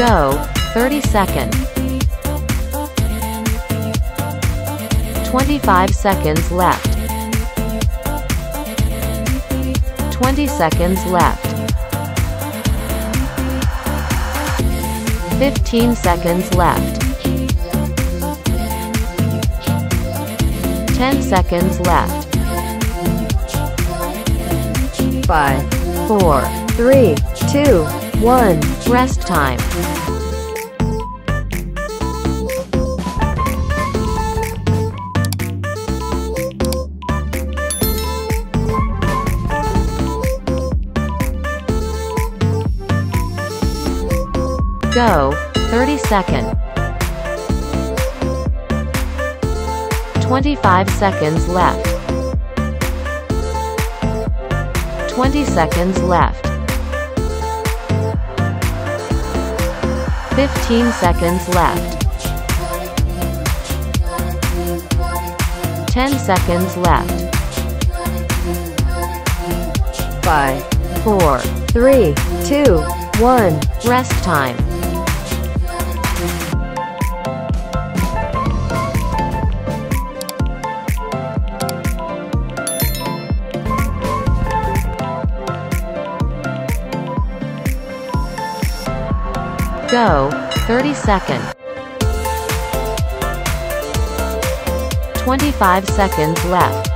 Go, 30 seconds. 25 seconds left. 20 seconds left. 15 seconds left. 10 seconds left. 5, 4, 3, 2, 1. Rest time. Go, 30 seconds. 25 seconds left. 20 seconds left. 15 seconds left. 10 seconds left. 5, 4, 3, 2, 1. Rest time. Go, 30 seconds. 25 seconds left.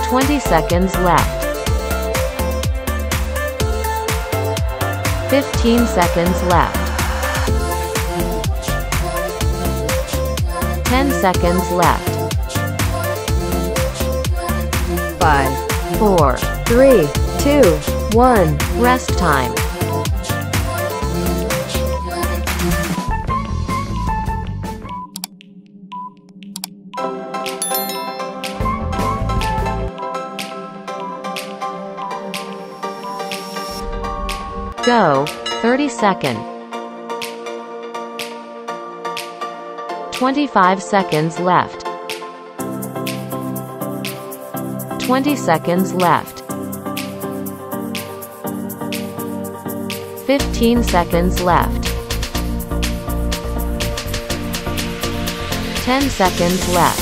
20 seconds left. 15 seconds left. 10 seconds left. 5, 4, 3, 2, 1. Rest time. Go, 30 seconds. 25 seconds left. 20 seconds left. 15 seconds left. 10 seconds left.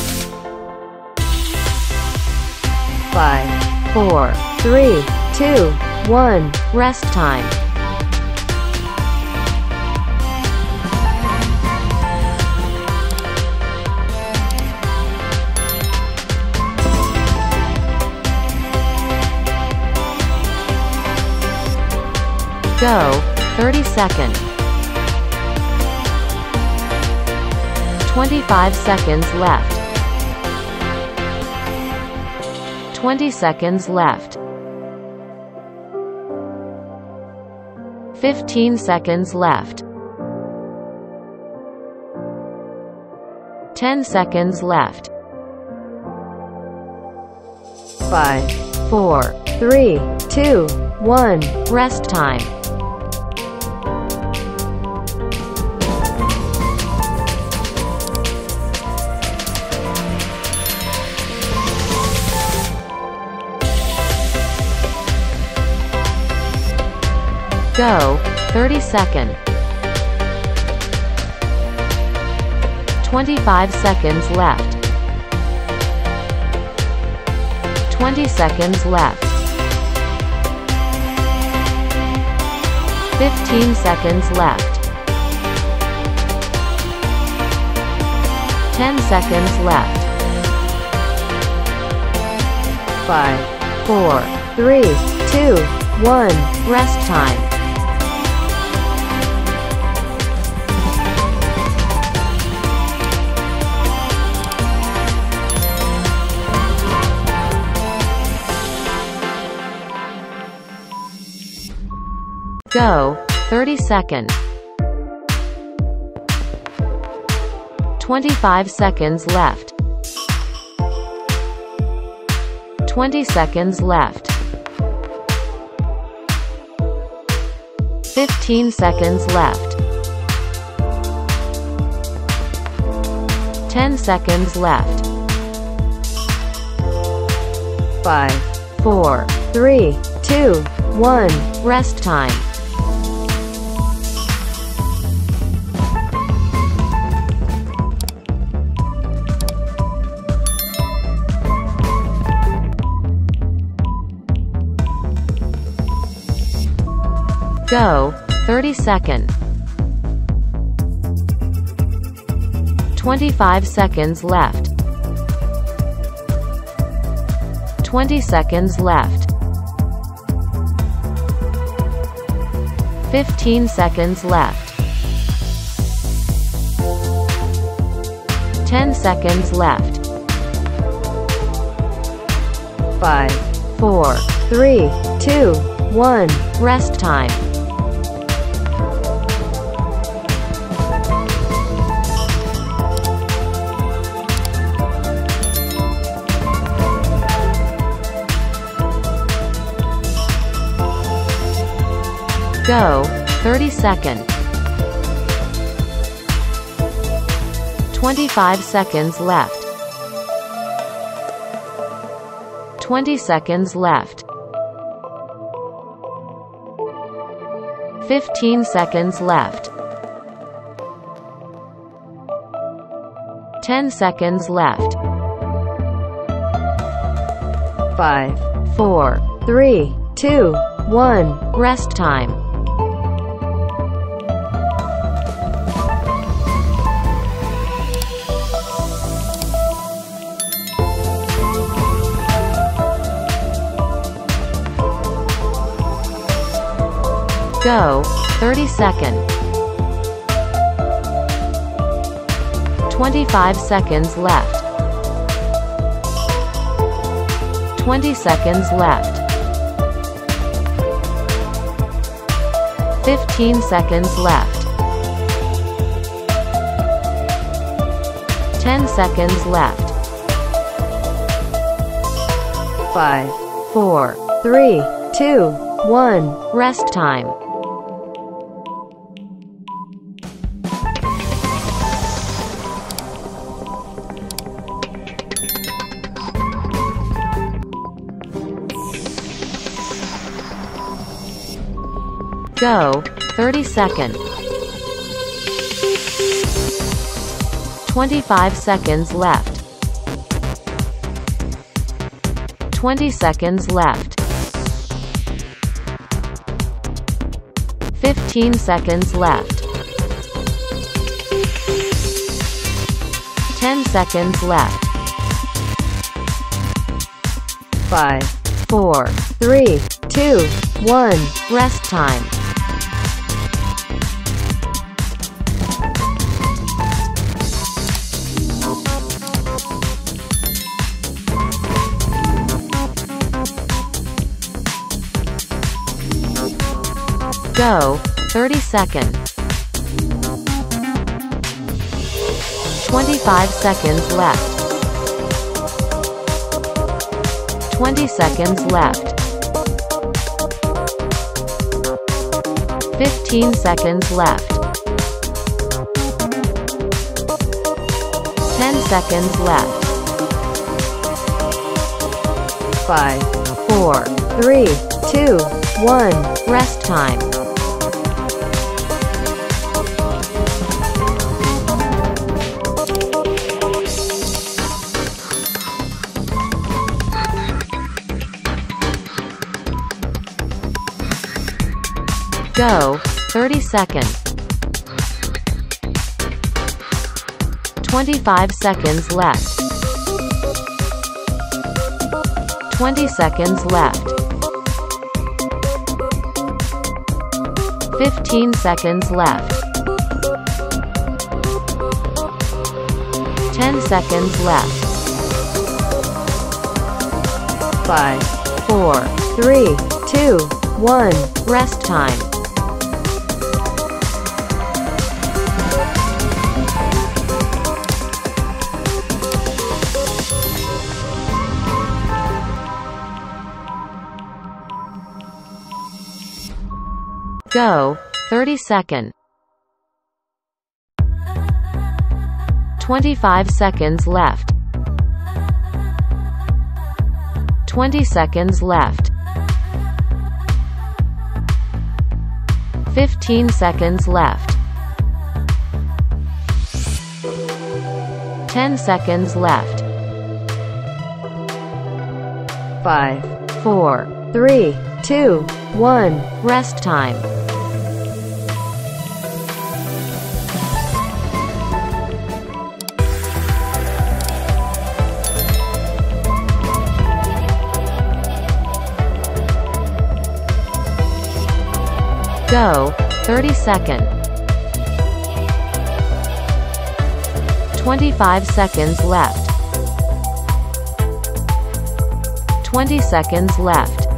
5, 4, 3, 2, 1. Rest time. Go, 30 seconds. 25 seconds left. 20 seconds left. 15 seconds left. 10 seconds left. 5, 4, 3, 2, 1. Rest time. Go, 30 seconds. 25 seconds left. 20 seconds left. 15 seconds left. 10 seconds left. 5, 4, 3, 2, 1. Rest time. Go, 30 seconds. 25 seconds left. 20 seconds left. 15 seconds left. 10 seconds left. 5, 4, 3, 2, 1. Rest time. Go, 30 second. 25 seconds left. 20 seconds left. 15 seconds left. 10 seconds left. 5, 4, 3, 2, 1. Rest time. Go, 30 second. 25 seconds left. 20 seconds left. 15 seconds left. 10 seconds left. 5, 4, 3, 2, 1. Rest time. Go, 30 second. 25 seconds left. 20 seconds left. 15 seconds left. 10 seconds left. 5, 4, 3, 2, 1. Rest time. Go, 30 second. 25 seconds left. 20 seconds left. 15 seconds left. 10 seconds left. 5, 4, 3, 2, 1. Rest time. Go, 30 second. 25 seconds left. 20 seconds left. 15 seconds left. 10 seconds left. 5, 4, 3, 2, 1. Rest time. Go, 30 second. 25 seconds left. 20 seconds left. 15 seconds left. 10 seconds left. 5, 4, 3, 2, 1. Rest time. Go, 30 second. 25 seconds left. 20 seconds left. 15 seconds left. 10 seconds left. 5, 4, 3, 2, 1. Rest time. Go, 30 second. 25 seconds left. 20 seconds left.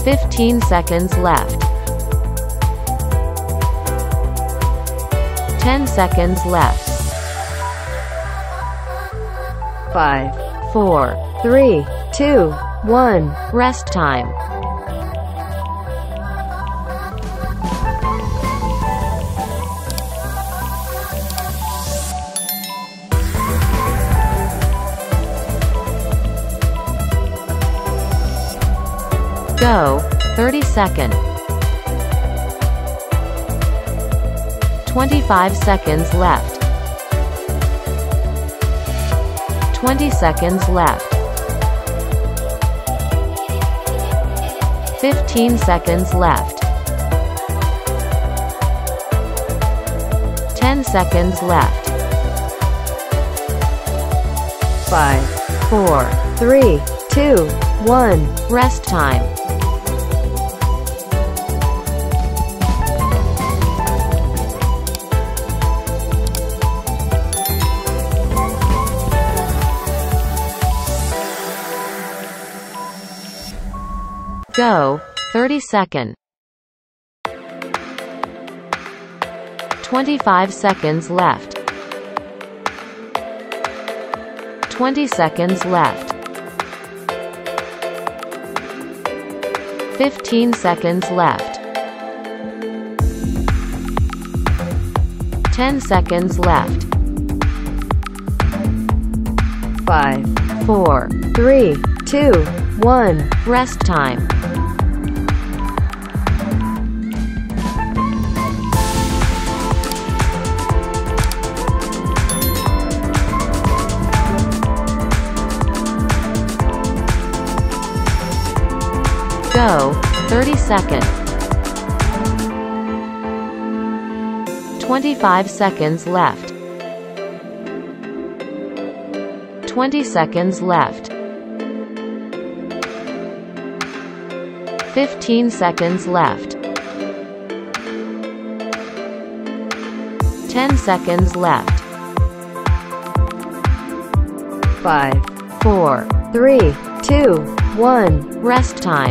15 seconds left. 10 seconds left. 5, 4, 3, 2, 1. rest time. Go, 30 second. 25 seconds left. 20 seconds left. 15 seconds left. 10 seconds left. 5, 4, 3, 2, 1. rest time. Go, 30 second. 25 seconds left. 20 seconds left. 15 seconds left. 10 seconds left. 5, 4, 3, 2, 1. rest time. Go, 30 second. 25 seconds left. 20 seconds left. 15 seconds left. 10 seconds left. 5, 4, 3, 2, 1. rest time.